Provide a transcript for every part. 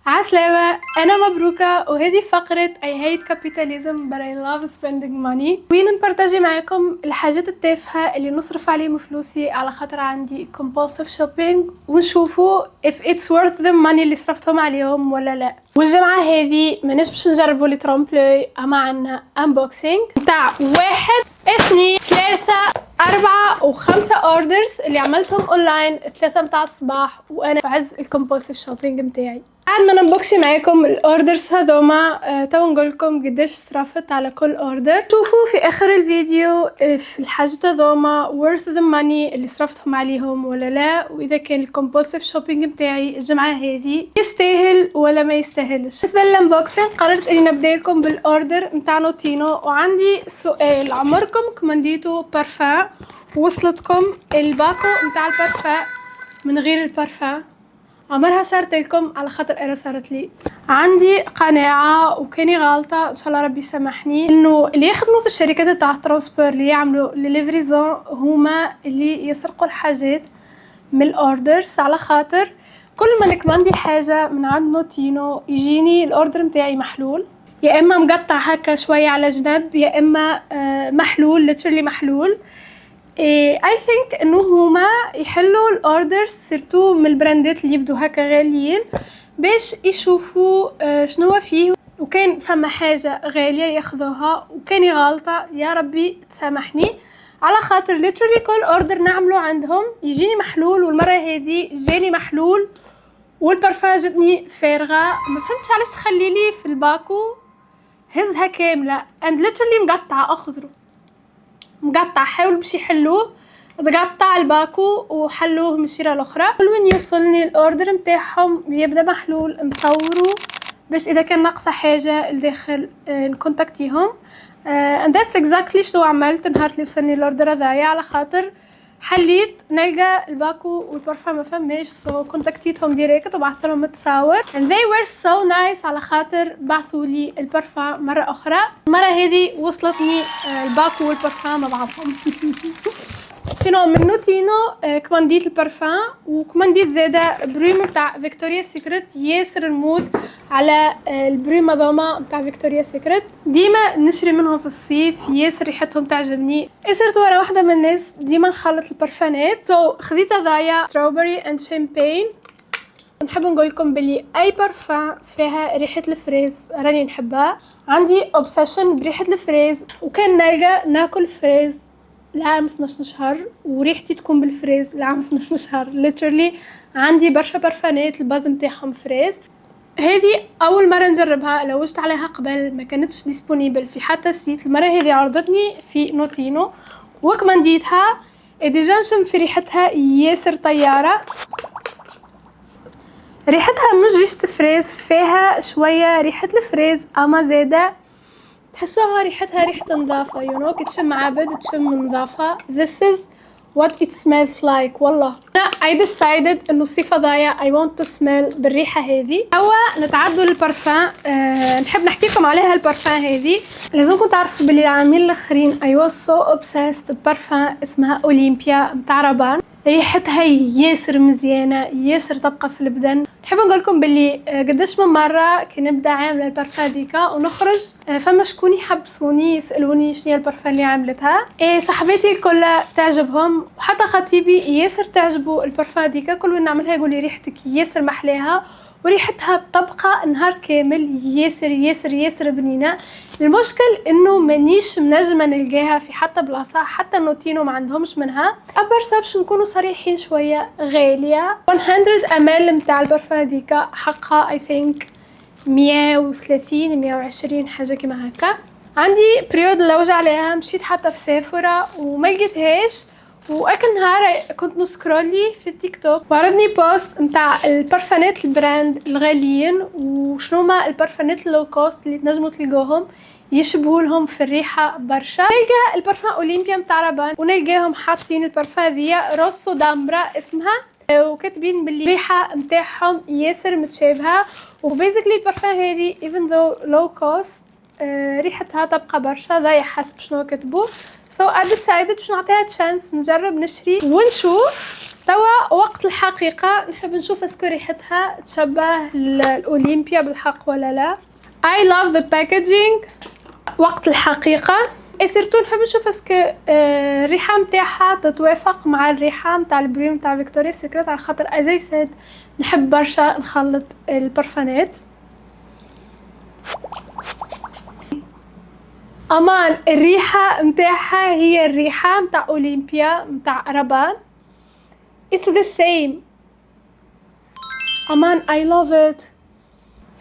عسلامة، أنا مبروكة وهذه فقرة I hate capitalism but I love spending money. وين نبارتاجي معاكم الحاجات التافهة اللي نصرف عليهم فلوسي على خاطر عندي compulsive shopping ونشوفوا if it's worth the money اللي صرفتهم عليهم ولا لا. والجمعة هذه ماناش باش نجربوا لي ترومبلوي، أما عنا unboxing متاع 1 2 3 4 و5 اوردرز اللي عملتهم اونلاين 3 متاع الصباح وانا في عز الكومبولسيف شوبينج متاعي. بعد ما نبوكسي معاكم الاوردرز هذوما تو نقول لكم قداش صرفت على كل اوردر. شوفوا في اخر الفيديو في الحاجات هذوما worth the money اللي صرفتهم عليهم ولا لا، واذا كان الكومبولسيف شوبينج متاعي الجمعه هذه يستاهل ولا ما يستاهلش. بالنسبه للانبوكسينغ قررت اني نبدا لكم بالاوردر متاع نوتينو، وعندي سؤال: عمركم كومانديتو بارفان وصلتكم الباكو متاع البارفان من غير البارفان؟ عمرها صارت لكم؟ على خاطر انا صارت لي. عندي قناعه وكاني غلطه ان شاء الله ربي سامحني، انه اللي يخدموا في الشركات تاع الترانسبور اللي يعملوا ليفريزون هما اللي يسرقوا الحاجات من الاوردرز، على خاطر كل ما نكمندي حاجه من عند نوتينو يجيني الاوردر متاعي محلول، يا اما مقطع هكا شويه على جنب، يا اما محلول ليترلي محلول. اي ثينك انه هما يحلوا الاوردرز سيرتو من البراندات اللي يبدو هكا غاليين باش يشوفوا شنو فيه، وكان فما حاجه غاليه ياخذوها وكاني غلطه يا ربي تسامحني، على خاطر ليترلي كل اوردر نعمله عندهم يجيني محلول، والمره هذه جاني محلول والبرفان جتني فارغه. ما فهمتش علاش تخلي لي في الباكو هزها كامله اند ليترلي مقطعه اخضره مقطع. حاولوا باش يحلوه، تقطع الباكو وحلوه من الشيره الاخرى. كل وين يوصلني الاوردر نتاعهم يبدا محلول نصوروا باش اذا كان ناقصه حاجه لداخل نكونتاكتيهم. and that's exactly شنو عملت نهار اللي وصلني الاوردر هذايا، على خاطر حليت نلقى الباكو والبارفان ما فماش، سو كونتاكتيتهم ديريكت وبعثت لهم التصاور and they were so nice على خاطر بعثوا لي البارفان مره اخرى. المره هذه وصلتني الباكو والبارفان مع بعضهم. سينو من نوتينو كمانديت البارفان وكمانديت زاده بريم تاع فيكتوريا سيكريت، ياسر المود على البريم هذوما تاع فيكتوريا سيكريت، ديما نشري منهم في الصيف، ياسر ريحتهم تعجبني. صرت انا واحده من الناس ديما نخلط البارفانات، سو خذيت هذايا ستروبري اند شامبين. نحب نقول لكم بلي اي بارفان فيها ريحه الفريز راني نحبها، عندي اوبسيشن بريحه الفريز، وكان نلقى ناكل فريز العام 12 شهر وريحتي تكون بالفريز العام 12 شهر. literally عندي برشا برفانات الباز نتاعهم فريز. هذه اول مره نجربها، لوجت عليها قبل ما كانتش ديسپونيبل في حتى سيت، المره هذه عرضتني في نوتينو وكمنديتها ديجا نشم في ريحتها ياسر طياره. ريحتها مش جست فريز، فيها شويه ريحه الفريز اما زاده تحسوها ريحتها ريحة نظافة، you know كي تشم عبد تشم نظافة. this is what it smells like. والله أنا I decided إنه الصيف ضايع I want to smell بالريحة هذه. هوا نتعدوا للبارفان. نحب نحكيكم عليها البارفان هذه. لازمكم تعرفوا باللي العامين الآخرين I was so obsessed ببارفان اسمها أوليمبيا متاع رابان، ريحتها ياسر مزيانه ياسر تبقى في البدن. نحب نقول لكم باللي قداش من مره كي نبدا عامله البارفان ديكا ونخرج فما شكون يحبسوني يسالوني شنو هي البارفان اللي عملتها، صاحباتي كلها تعجبهم وحتى خطيبي ياسر تعجبوا البارفان ديكا، كل وين نعملها يقول لي ريحتك ياسر محلاها وريحتها تبقى نهار كامل ياسر ياسر ياسر بنينه. المشكل انه مانيش منجمه نلقاها في حتى بلاصه، حتى نوتينو ما عندهمش منها. ابرسا باش نكونوا صريحين شويه غاليه. 100 ml نتاع البرفان ديكا حقها اي ثينك 130 120 حاجه كيما هكا. عندي بريود لوجع عليها، مشيت حتى في سيفورا وما لقيتهاش، واكل نهار كنت نسكرولي في التيك توك وعرضني بوست نتاع البارفانات البراند الغاليين وشنوما البارفانات اللو كوست اللي تنجموا تلقوهم يشبهوا لهم في الريحه برشا. نلقى البارفان اوليمبيا نتاع رابان ونلقاهم حاطين البارفان ذي روسو دامبرا اسمها، وكاتبين باللي الريحه نتاعهم ياسر متشابهه. وبيزيكلي البارفان هذه even though low cost ريحتها تبقى برشا ضايع حسب شنو كتبوا. سو I decided باش نعطيها تشانس نجرب نشري ونشوف. توا وقت الحقيقة نحب نشوف اسكو ريحتها تشبه الأولمبيا بالحق ولا لا. I love the packaging. وقت الحقيقة سيرتو نحب نشوف اسكو الريحة متاعها تتوافق مع الريحة متاع البريم متاع فيكتوريا سيكريت، على خاطر ازي سيد نحب برشا نخلط البرفانات. امان الريحة متاعها هي الريحة متاع أولمبيا متاع رابان. It's the same. امان I love it.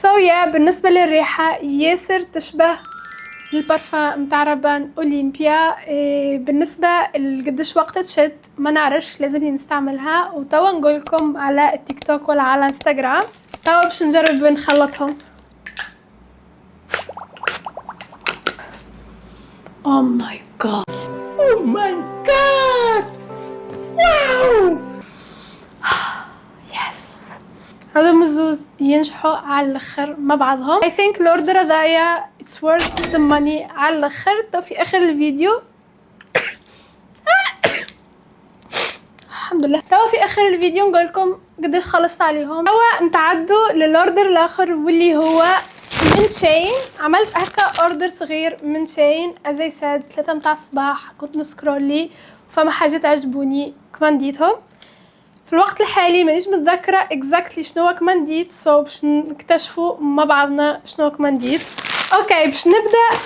So yeah بالنسبة للريحة ياسر تشبه البارفان متاع رابان أولمبيا. بالنسبة لقديش وقت تشد ما نعرفش، لازمني نستعملها وتوا نقولكم على التيك توك ولا على انستغرام. توا باش نجرب نخلطهم. Oh my god. Oh my god. Wow. Yes. هذا مزوز ينجحوا على الاخر مع بعضهم. I think الاوردر هذايا it's worth the money على الاخر. تو في اخر الفيديو الحمد لله. تو في اخر الفيديو نقول لكم قداش خلصت عليهم. توا نتعدوا للاوردر الاخر واللي هو من شين. عملت هكا اوردر صغير من شين ازي ساد 3 متاع الصباح. كنت نسكرولي فما حاجات عجبوني كمانديتهم. في الوقت الحالي مانيش متذكره اكزاكتلي شنو كمانديت. سو باش نكتشفوا مع بعضنا شنو كمانديت. اوكي باش نبدا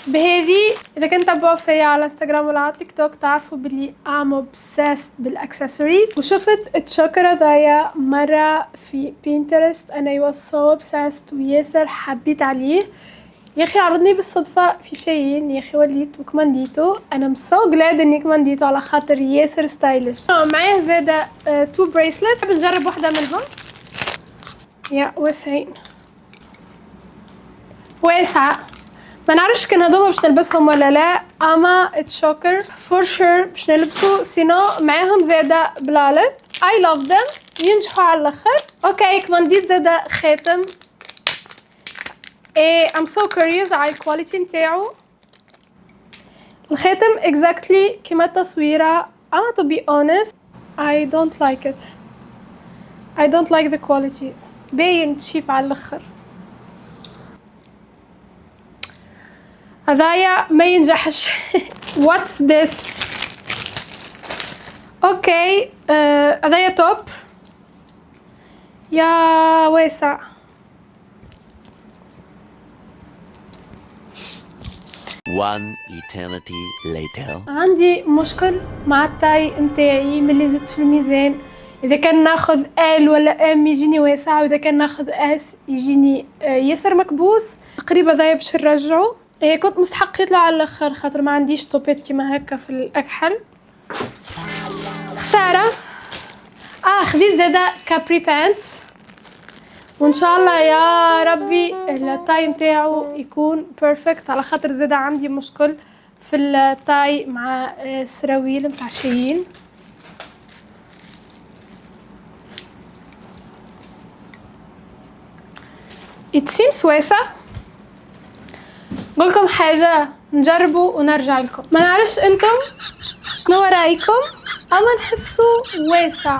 بهذه. اذا كنت تتابعوا فيا على انستغرام ولا على تيك توك تعرفوا بلي ام اوبسيست بالاكسسوارز، وشفت التشوكر هذايا مره في بينترست. انا واز سو اوبسيست وياسر حبيت عليه يا اخي. عرضني بالصدفه في شيء يا اخي وليت وكمانديتو. انا سو جلاد اني كمانديتو على خاطر ياسر ستايلش. معايا زاده 2 بريسلت. بنجرب واحده منهم. يا واسعين واسعه. ما نعرفش كان هذوما باش نلبسهم ولا لا. اما تشوكر فور شور باش نلبسو. سينو معاهم زاده بلالت. اي لاف ذم ينجحوا على الاخر. اوكي كمانديت زاده خاتم. I'm so curious على الكواليتي نتاعو. الخاتم exactly كيما التصويره. اما to be honest I don't like it. I don't like the quality. باين تشيب على الاخر. هذايا ما ينجحش. What's this? اوكي هذايا توب يا واسع. One eternity later. عندي مشكل مع التاي نتاعي ملي زدت في الميزان. اذا كان ناخذ ال ولا ام يجيني واسع، واذا كان ناخذ اس يجيني ياسر مكبوس. تقريبا ذايا باش نرجعو. كنت مستحق يطلع على الاخر خاطر ما عنديش طوبات كيما هكا في الاكحل. خساره. خذيت زاده كابري بانتس وان شاء الله يا ربي التاي نتاعو يكون بيرفكت، على خاطر زاده عندي مشكل في التاي مع السراويل متاع شيين. it seems واسع. نقولكم حاجه نجربوا ونرجع لكم. ما نعرفش انتم شنو رايكم، اما نحسو واسع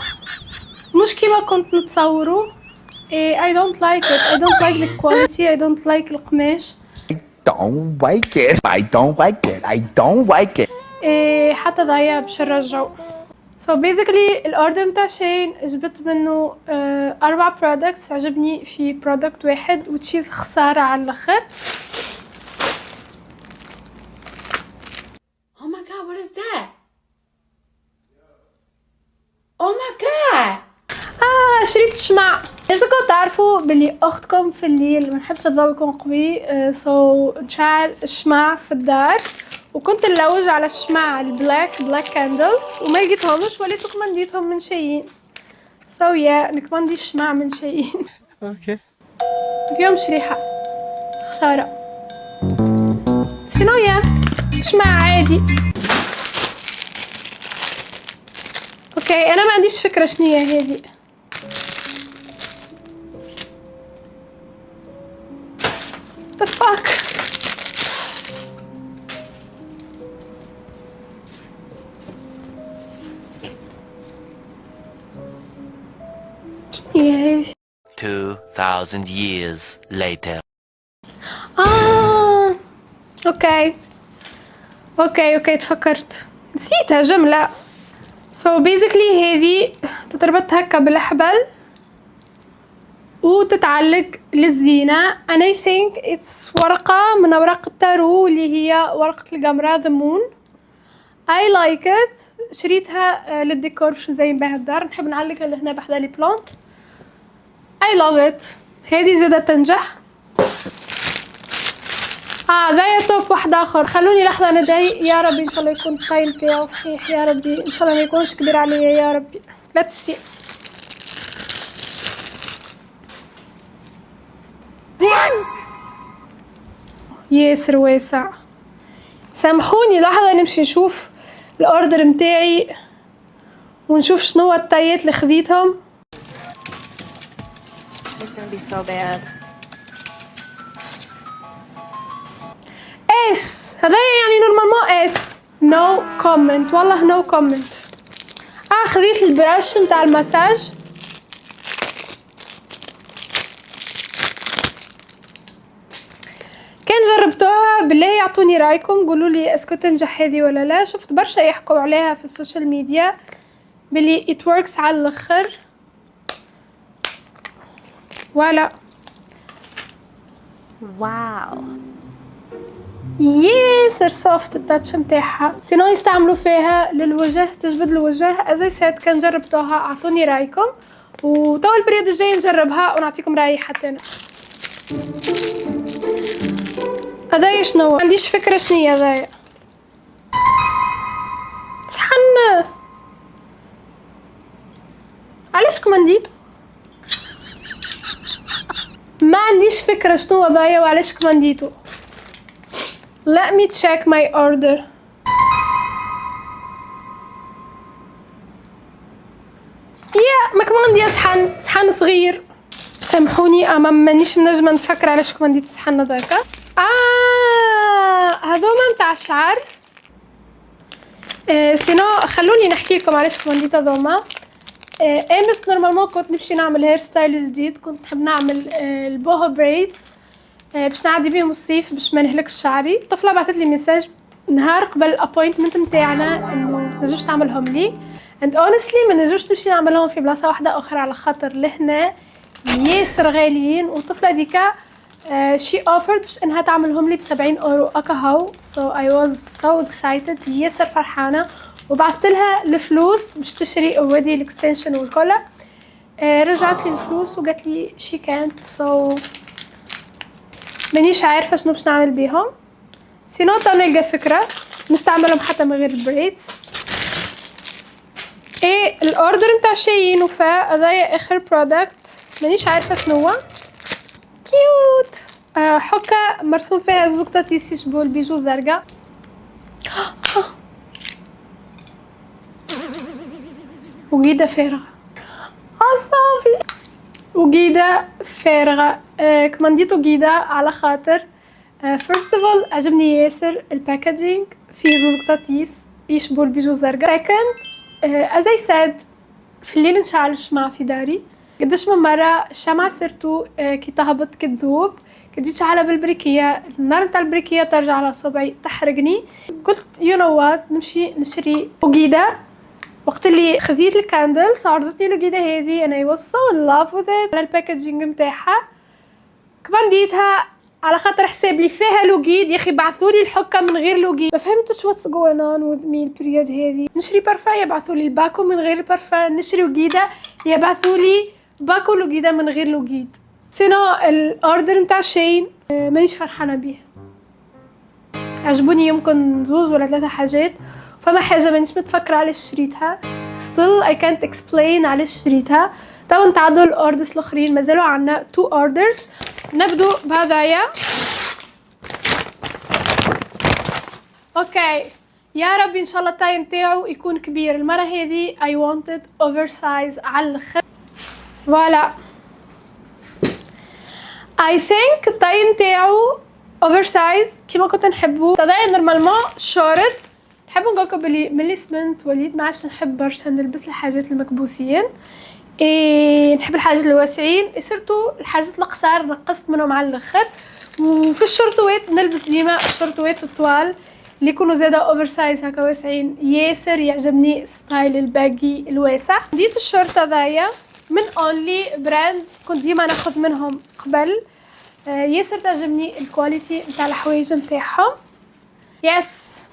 مش كيما كنت نتصوروا. I don't like it. I don't like the quality. I don't like القماش. I don't like it. I don't like it. I don't like it. حتى ضايع باش نرجعو. So basically الاوردر متاع شين جبت منه 4 products. عجبني في product واحد وتشيز خسارة على الاخر. Oh my god, what is that? Oh my god! شريت شمع. لازمكم تعرفوا بلي اختكم في الليل ما نحبش الضوء يكون قوي. سو نشعل الشمع في الدار وكنت نلوج على الشمع البلاك كاندلز وما لقيتهمش، وليت كمانديتهم من شيء. سو يا نكماندي الشمع من شيء. Okay. فيهمش ريحه. خساره. سينو يا شمع عادي. اوكي انا ما عنديش فكره شنية هذه. the fuck. 2,000 years later. اوكي تفكرت، نسيتها جملة. so basically هذه تتربط هكا بالحبل وتتعلق للزينة and I think it's ورقة من أوراق التارو اللي هي ورقة القمرة the moon. I like it. شريتها للديكور باش نزين بها الدار، نحب نعلقها لهنا بحذا لي بلانت. I love it. هذه زادة تنجح. ذايا توب واحد اخر. خلوني لحظة ندعي يا ربي ان شاء الله يكون التايم تاعو صحيح، يا ربي ان شاء الله ما يكونش كبير عليا يا ربي. لا تسي ياسر واسع. سامحوني لحظة نمشي نشوف الاوردر متاعي ونشوف شنو التايات اللي خذيتهم. It's gonna be so bad. اس هذا يعني نورمالمون اس نو كومنت، والله نو كومنت. خذيت البراش نتاع المساج. كان جربتوها بالله يعطوني رايكم، قولوا لي اسكو تنجح هذه ولا لا. شفت برشا يحكوا عليها في السوشيال ميديا بلي it works على الاخر. ولا واو ياسر سوفت التاتش متاعها. سينو يستعملوا فيها للوجه، تجبد الوجه. ازي ساعات كان جربتوها اعطوني رايكم، وتو البريود الجاي نجربها ونعطيكم رايي حتى انا. هذايا شنو؟ ما عنديش فكره شنيا هذايا. صحن علاش كمانديتو؟ ما عنديش فكره شنو هذايا وعلاش كمانديتو. Let me check my order. ما كمان دي صحن صغير. سامحوني اما مانيش منجمه نفكر علاش كمان ديت الصحن هذاك. هذوما نتاع الشعر. سينو خلوني نحكي لكم علاش كمان ديت هذوما. امس نورمالمون كنت نمشي نعمل هير ستايل جديد، كنت نحب نعمل البوهو بريدز باش نعدي بيهم الصيف باش ما نهلكش شعري. طفله بعثت لي ميساج نهار قبل الابوينتمنت نتاعنا انه تنجمش تعملهم لي and honestly ما نجمش نمشي نعملهم في بلاصه واحده اخرى على خاطر لهنا ياسر غاليين. والطفله ديكا she offered باش انها تعملهم لي ب70 اورو اكاهو. so I was so excited ياسر فرحانه، وبعثت لها الفلوس باش تشري اوريدي الاكستنشن والكل. رجعت لي الفلوس وقالت لي she can't so مانيش عارفه شنو باش نعمل بيهم. سينو تو نلقى فكره نستعملهم حتى من غير البريدز. الاوردر نتاع شايين وفاء هذايا اخر برودكت مانيش عارفه شنو هو. كيوت. حكه مرسوم فيها زوجة تيسي شبه البيجو زرقاء. وقيده فارغه اصابي وقيده فارغه. كمانديتو قيده على خاطر first of all عجبني ياسر الباكاجينج فيه زوز قطاطيس يشبهوا البيجو زرقاء. second as I said في الليل نشعل الشمعة في داري. قداش من مرة الشمعة سيرتو كي تهبط كتذوب كتجي تشعلها بالبريكية، النار نتاع البريكية ترجع على صبعي تحرقني. قلت you know what نمشي نشري وقيدة. وقت اللي خذيت الكاندلز عرضتني الوقيدة هذه and I was so in love with it. على الباكاجينج متاعها كمان ديتها على خاطر حساب لي فيها لوغيد. يا اخي بعثولي الحكه من غير لوغيد، ما فهمتش واتس جوين اون وذ مي البريود هذه. نشري بارفان يبعثولي الباكو من غير البارفان، نشري وقيده يبعثولي باكو لوغيده من غير لوغيد. سينو الاوردر نتاع شين مانيش فرحانه بيه. عجبوني يمكن زوز ولا 3 حاجات، فما حاجه مانيش متفكره علاش شريتها. still I can't explain علاش شريتها. تو نتعدوا الاوردرز الاخرين، مازالوا عنا 2 اوردرز. نبدو بهذايا. اوكي يا ربي ان شاء الله التايم تاعو يكون كبير المره هذه. I wanted oversize على الاخر. فوالا I think التايم تاعو oversize كيما كنت نحبو. هذايا نورمالمون شورت. نحب نقولكم بلي ملي سمنت وليد ما عادش نحب برشا نلبس الحاجات المكبوسين. نحب الحاجات الواسعين، سيرتو الحاجات القصار نقصت منهم على الاخر. وفي الشورتوات نلبس ديما الشورتوات الطوال اللي يكونوا زاده اوفر سايز هكا واسعين. ياسر يعجبني ستايل الباقي الواسع. ديت الشورت هذايا من اونلي براند، كنت ديما ناخذ منهم قبل. ياسر تعجبني الكواليتي نتاع الحوايج نتاعهم. يس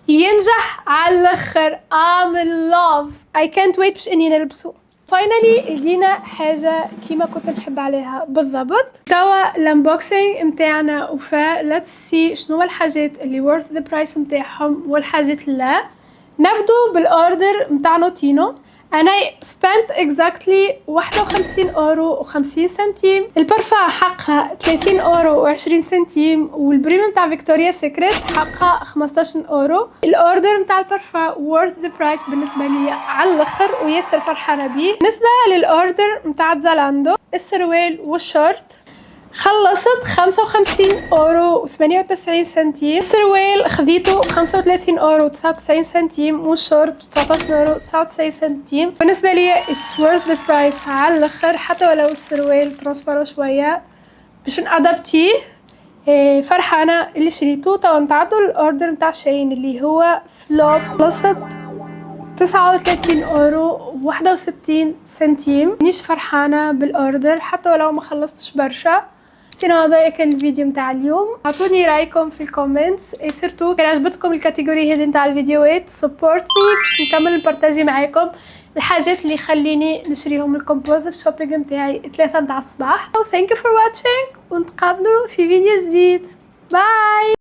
ينجح على الاخر. I'm in love. I can't wait باش اني نلبسه. فاينالي لقينا حاجه كيما كنت نحب عليها بالضبط. توا الانبوكسينغ نتاعنا وفاء. ليتس سي شنو الحاجات اللي worth the price نتاعهم والحاجات لا. نبدو بالاوردر نتاع نوتينو. انا spent exactly 51 اورو و50 سنتيم. البرفان حقها 30 اورو و20 سنتيم، والبريميوم تاع فيكتوريا سيكريت حقها 15 اورو. الاوردر نتاع البرفان worth the price بالنسبه لي على الاخر، وياسر فرحانه بيه. بالنسبه للاوردر نتاع زالاندو السروال والشورت خلصت 55 اورو و98 سنتيم. السروال خذيته 35 اورو و99 سنتيم، والشورت 19 اورو و99 سنتيم. بالنسبه لي it's worth the price على الاخر، حتى ولو السروال ترانسبارو شويه باش نادابتيه. فرحانه اللي شريته. توا نتعدوا الاوردر نتاع شاين اللي هو فلوب، خلصت 39 اورو و61 سنتيم. مانيش فرحانه بالاوردر حتى ولو ما خلصتش برشا. هذا كان الفيديو متاع اليوم. اعطوني رايكم في الكومنتس، سيرتو كان عجبتكم الكاتيجوري هذه متاع الفيديوهات سبورت مي باش نكمل نبارطاجي معاكم الحاجات اللي يخليني نشريهم الكومبولسيف شوبينج متاعي 3 متاع الصباح. ثانك يو فور واتشينج، ونتقابلوا في فيديو جديد. باي.